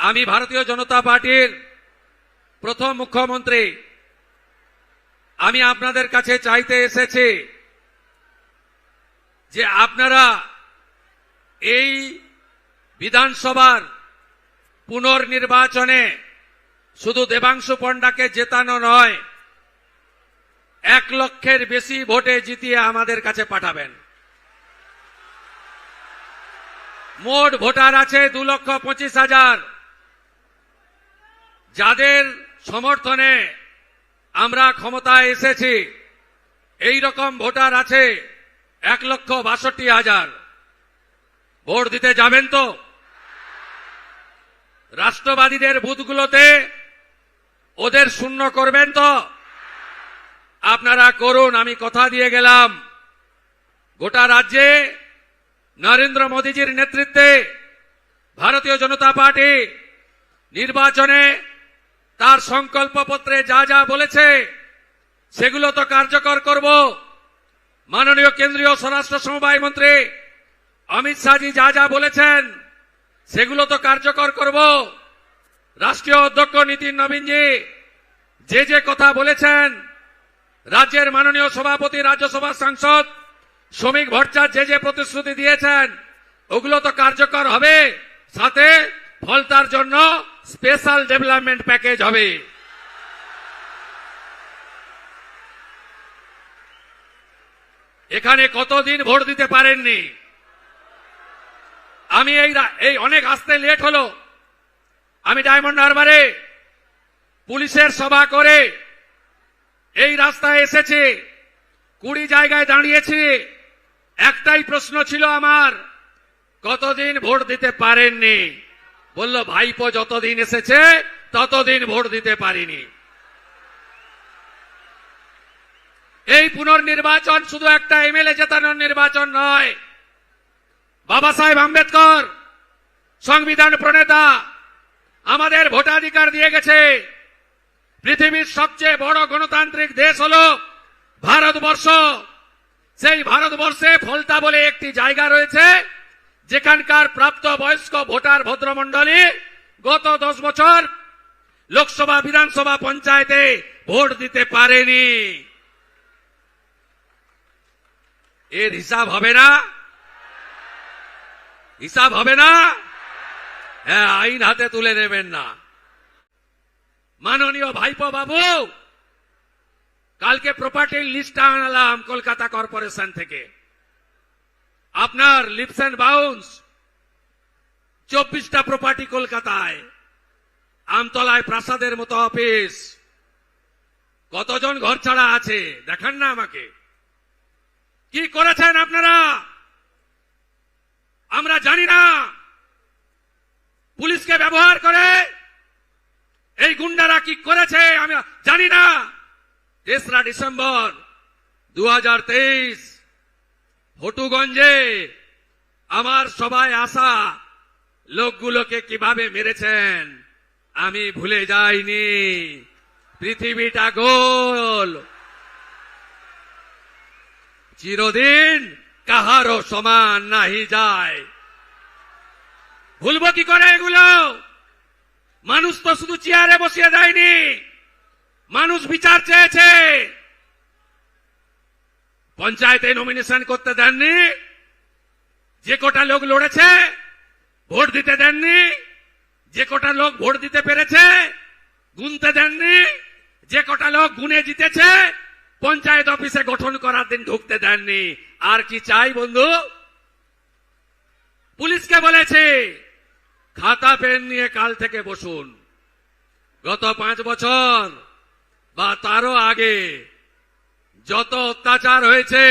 আমি ভারতীয় জনতা পার্টির প্রথম মুখ্যমন্ত্রী। আমি আপনাদের কাছে চাইতে এসেছি যে আপনারা এই বিধানসভার পুনর্নির্বাচনে শুধু দেবাংশু পণ্ডাকে জেতানো নয়, 1 লক্ষের বেশি ভোটে জিতিয়ে আমাদের কাছে পাঠাবেন। মোট ভোটার আছে 2,25,000। যাদের সমর্থনে আমরা ক্ষমতায় এসেছি, এই রকম ভোটার আছে 1,62,000। ভোট দিতে যাবেন তো? রাষ্ট্রবাদীদের বুথগুলোতে ওদের শূন্য করবেন তো? আপনারা করুন, আমি কথা দিয়ে গেলাম। গোটা রাজ্যে নরেন্দ্র মোদীজির নেতৃত্বে ভারতীয় জনতা পার্টি নির্বাচনে তার সংকল্পপত্রে যা যা বলেছে সেগুলো তো কার্যকর করব। মাননীয় কেন্দ্রীয় স্বরাষ্ট্র সমবায় মন্ত্রী অমিত শাহজি যা যা বলেছেন সেগুলো তো কার্যকর করব। রাষ্ট্রীয় অধ্যক্ষ নীতিন নবীনজি যে যে কথা বলেছেন, রাজ্যের মাননীয় সভাপতি রাজ্যসভা সাংসদ শ্রমিক ভট্টাচার্য যে যে প্রতিশ্রুতি দিয়েছেন ওগুলো তো কার্যকর হবে। সাথে ফলতার জন্য স্পেশাল ডেভেলপমেন্ট প্যাকেজ হবে। এখানে কতদিন ভোট দিতে পারেননি? আমি এই অনেক আসতে লেট হলো। আমি ডায়মন্ড হারবারে পুলিশের সভা করে এই রাস্তায় এসেছি, 20 জায়গায় দাঁড়িয়েছি। একটাই প্রশ্ন ছিল আমার, কতদিন ভোট দিতে পারেননি? বলল ভাইপো যতদিন এসেছে ততদিন ভোট দিতে পারিনি। এই পুনর্নির্বাচন শুধু একটা এমএলএ জেতানোর নির্বাচন নয়। বাবা সাহেব আম্বেদকর সংবিধান প্রণেতা আমাদের ভোটাধিকার দিয়ে গেছে। পৃথিবীর সবচেয়ে বড় গণতান্ত্রিক দেশ হলো ভারতবর্ষ। সেই ভারতবর্ষে ফলতা বলে একটি জায়গা রয়েছে যেখানকার প্রাপ্ত বয়স্ক ভোটার ভদ্রমণ্ডলী গত 10 বছর লোকসভা, বিধানসভা, পঞ্চায়েতে ভোট দিতে পারেনি। এর হিসাব হবে না? হিসাব হবে না? হ্যাঁ, আইন হাতে তুলে নেবেন না। মাননীয় ভাইপো বাবু, কালকে প্রপার্টির লিস্ট আনলাম কলকাতা কর্পোরেশন থেকে। আপনার লিপস অ্যান্ড বাউন্স 24টা প্রপার্টি কলকাতায়, আমতলায় প্রাসাদের মতো অফিস। কতজন ঘর ছাড়া আছে দেখান না আমাকে। কি করেছেন আপনারা আমরা জানি না। পুলিশকে ব্যবহার করে এই গুন্ডারা কি করেছে আমি জানি না। 3রা ডিসেম্বর 2023 হটুগঞ্জে আমার সবাই আসা লোকগুলোকে কিভাবে মেরেছেন আমি ভুলে যাইনি। পৃথিবীটা গোল, চিরদিন কাহারও সমান নাহি যায়। ভুলবো কি করে এগুলো? মানুষ তো শুধু চেয়ারে বসিয়ে দেয়নি, মানুষ বিচার চেয়েছে। পঞ্চায়েতে নমিনেশন করতে দেননি, যে কটা লোক লড়েছে ভোট দিতে দেননি, যে কটা লোক ভোট দিতে পেরেছে গুনতে দেননি, যে কটা লোক গুনে জিতেছে পঞ্চায়েত অফিসে গঠন করার দিন ঢুকতে দেননি। আর কি চাই বন্ধু? পুলিশকে বলেছে খাতা পেন নিয়ে কাল থেকে বসুন। গত 5 বছর বা তারও আগে যত অত্যাচার হয়েছে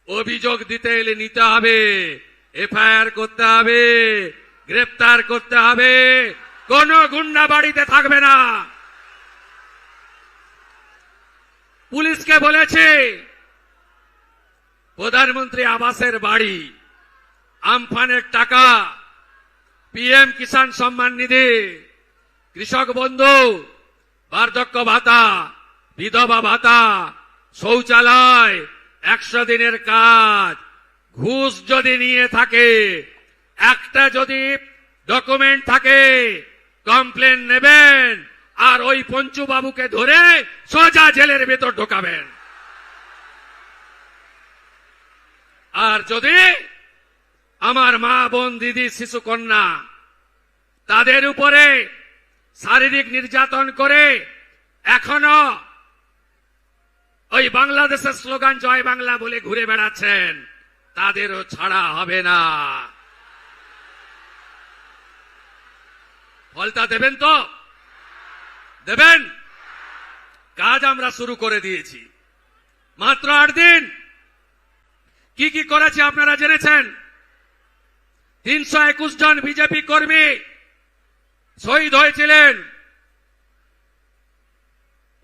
অভিযোগ দিতে এলে নিতে হবে, এফআইআর করতে হবে, গ্রেফতার করতে হবে। কোন গুন্ডা বাড়িতে থাকবে না। পুলিশকে বলেছে প্রধানমন্ত্রী আবাসের বাড়ি, আমফানের টাকা, পিএম কিষাণ সম্মান নিধি, কৃষক বন্ধু, বার্ধক্য ভাতা, বিধবা ভাতা, শৌচালয়, 100 দিনের কাজ, ঘুষ যদি নিয়ে থাকে, একটা যদি ডকুমেন্ট থাকে পঞ্চু বাবুকে ধরে সোজা জেলের ভেতর ঢোকাবেন। আর যদি আমার মা বোন দিদি শিশু কন্যা তাদের উপরে শারীরিক নির্যাতন করে এখনো ওই বাংলাদেশের স্লোগান জয় বাংলা বলে ঘুরে বেড়াচ্ছেন, তাদেরও ছাড়া হবে না। ফলটা দেবেন তো? দেবেন? কাজ আমরা শুরু করে দিয়েছি। মাত্র 8 দিন কি কি করেছে আপনারা জেনেছেন। 321 জন বিজেপি কর্মী শহীদ হয়েছিলেন।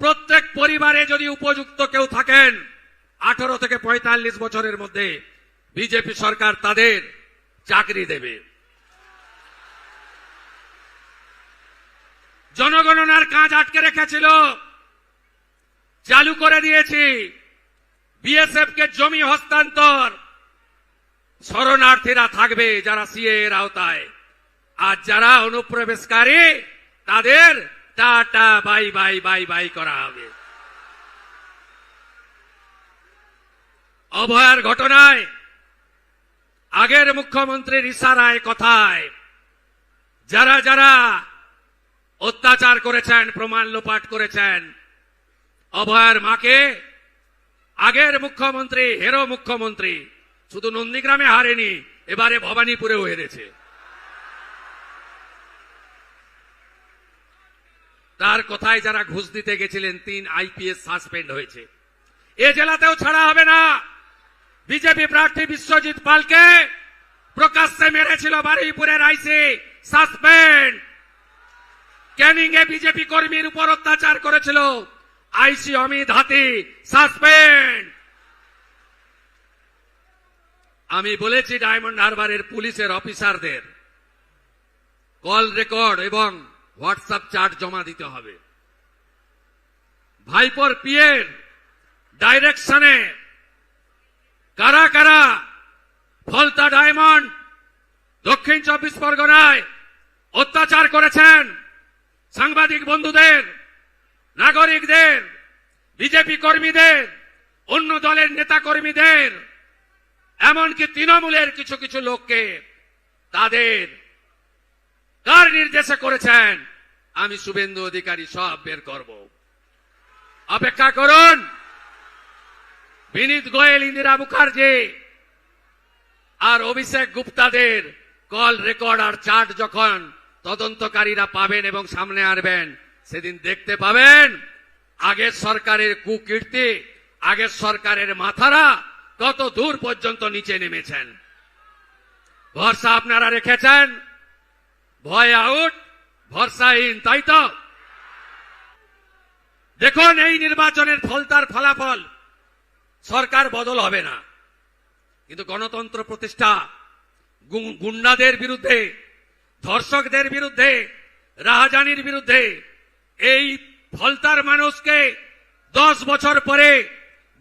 প্রত্যেক পরিবারে যদি উপযুক্ত কেউ থাকেন 18 থেকে 45 বছরের মধ্যে বিজেপি সরকার তাদের চাকরি দেবে। জনগণনার কাজ আটকে রেখেছিল, চালু করে দিয়েছি। বিএসএফ কে জমি হস্তান্তর, শরণার্থীরা থাকবে যারা সিএ এর আওতায়, আর যারা অনুপ্রবেশকারী তাদের tata bye bye bye bye করা হবে। অভয়ার ঘটনায় আগের মুখ্যমন্ত্রীর ইশারায় কথায় যারা যারা অত্যাচার করেছেন, প্রমাণ লোপাট করেছেন, অভয়ার মাকে আগের মুখ্যমন্ত্রী, হেরো মুখ্যমন্ত্রী, শুধু নন্দীগ্রামে হারেনি, এবারে ভবানীপুরেও হেরেছে। তার কথায় যারা ঘুষ দিতে গেছিলেন 3 আইপিএস সাসপেন্ড হয়েছে। এ জেলাতেও ছাড়া হবে না। বিজেপি প্রার্থী বিশ্বজিৎ পালকে প্রকাশ্যে মেরেছিল বারুইপুরের আইসি, সাসপেন্ড। ক্যানিং এ বিজেপি কর্মীর উপর অত্যাচার করেছিল আইসি অমিত হাতি, সাসপেন্ড। আমি বলেছি ডায়মন্ড হারবারের পুলিশের অফিসারদের কল রেকর্ড এবং হোয়াটসঅ্যাপ চ্যাট জমা দিতে হবে। ভাইপোর পিএর ডাইরেকশনে কারা কারা ফলতা ডায়মন্ড দক্ষিণ 24 পরগনায় অত্যাচার করেছেন সাংবাদিক বন্ধুদের, নাগরিকদের, বিজেপি কর্মীদের, অন্য দলের নেতা কর্মীদের, এমনকি তৃণমূলের কিছু কিছু লোককে, তাদের কার নির্দেশে করেছেন আমি শুভেন্দু অধিকারী সব বের করব। অপেক্ষা করুন। বিনীত গোয়েল, ইন্দিরা মুখার্জি আর অভিষেক গুপ্তাদের কল রেকর্ড আর চার্ট যখন তদন্তকারীরা পাবেন এবং সামনে আসবেন, সেদিন দেখতে পাবেন আগের সরকারের কুকীর্তি, আগের সরকারের মাথারা কত দূর পর্যন্ত নিচে নেমেছেন। ভরসা আপনারা রেখেছেন, ভয় আউট, ভরসাহীন, তাই তো? দেখুন এই নির্বাচনের ফলতার ফলাফল, সরকার বদল হবে না, কিন্তু গণতন্ত্র প্রতিষ্ঠা, গুন্ডাদের বিরুদ্ধে, ধর্ষকদের বিরুদ্ধে, রাহাজানির বিরুদ্ধে এই ফলতার মানুষকে 10 বছর পরে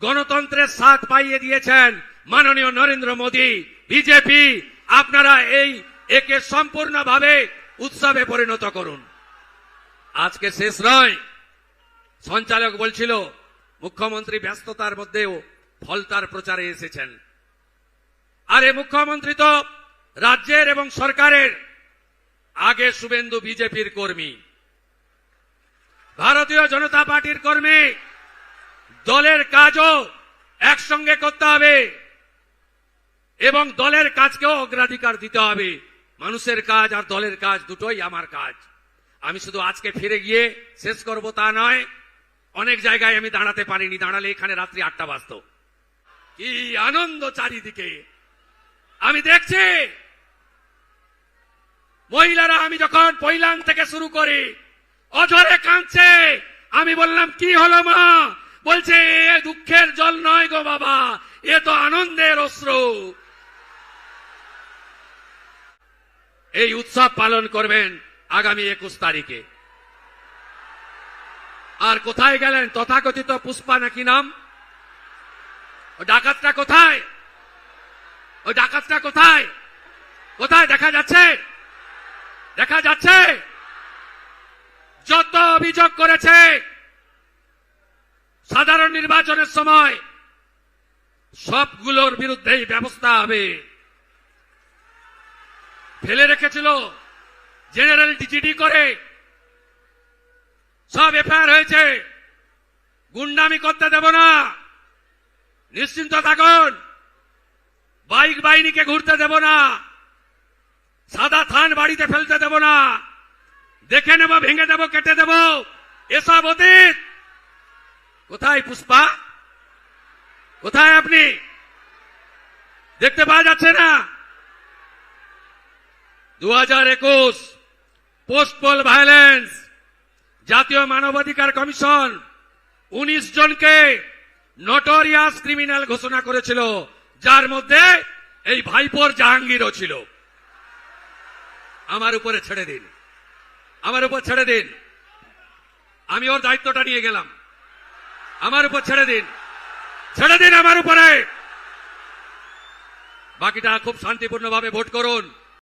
গণতন্ত্রের স্বাদ পাইয়ে দিয়েছেন মাননীয় নরেন্দ্র মোদী, বিজেপি। আপনারা একে সম্পূর্ণভাবে উৎসবে পরিণত করুন। আজকে শেষ নয়। সঞ্চালক বলছিল মুখ্যমন্ত্রী ব্যস্ততার মধ্যেও ফলতার প্রচারে এসেছেন। আরে মুখ্যমন্ত্রী তো রাজ্যের এবং সরকারের আগে শুভেন্দু বিজেপির কর্মী, ভারতীয় জনতা পার্টির কর্মী। দলের কাজও একসঙ্গে করতে হবে এবং দলের কাজকেও অগ্রাধিকার দিতে হবে। মানুষের কাজ আর দলের কাজ দুটোই আমার কাজ। আমি শুধু আজকে ফিরে গিয়ে শেষ করব তা নয়, অনেক জায়গায় আমি দাঁড়াতে পারিনি, দাঁড়ালে এখানে রাত্রি 8টা বাজত। কি আনন্দ চারিদিকে আমি দেখছি। মহিলারা, আমি যখন পৈলান থেকে শুরু করি, অঝরে কাঁদছে। আমি বললাম কি হলো মা? বলছে এ দুঃখের জল নয় গো বাবা, এ তো আনন্দের অশ্রু। এই উৎসব পালন করবেন আগামী 21 তারিখে। আর কোথায় গেলেন তথাকথিত পুষ্পা নাকি নাম? ও ডাকাতটা কোথায়? ওই ডাকাতটা কোথায়? কোথায় দেখা যাচ্ছে? দেখা যাচ্ছে? যত অভিযোগ করেছে সাধারণ নির্বাচনের সময় সবগুলোর বিরুদ্ধেই ব্যবস্থা হবে। ফেলে রেখেছিল জেনারেল ডিজিডি করে, সব এফআইআর হয়েছে। গুন্ডামি করতে দেব না, নিশ্চিন্ত থাকুন। বাইক বাহিনীকে ঘুরতে দেব না, সাদা থান বাড়িতে ফেলতে দেব না, দেখে নেব, ভেঙে দেব, কেটে দেব, এসব অতীত। কোথায় পুষ্পা? কোথায় আপনি? দেখতে পাওয়া যাচ্ছে না? 2021 পোস্ট পোল ভায়োলেন্স, জাতীয় মানবাধিকার কমিশন 19 জনকে নটোরিয়াস ক্রিমিনাল ঘোষণা করেছিল, যার মধ্যে এই ভাইপোর জাহাঙ্গীরও ছিল। আমার উপরে ছেড়ে দিন, আমার উপর ছেড়ে দিন, আমি ওর দায়িত্বটা নিয়ে গেলাম। আমার উপর ছেড়ে দিন, ছেড়ে দিন আমার উপরে। বাকিটা খুব শান্তিপূর্ণভাবে ভোট করুন।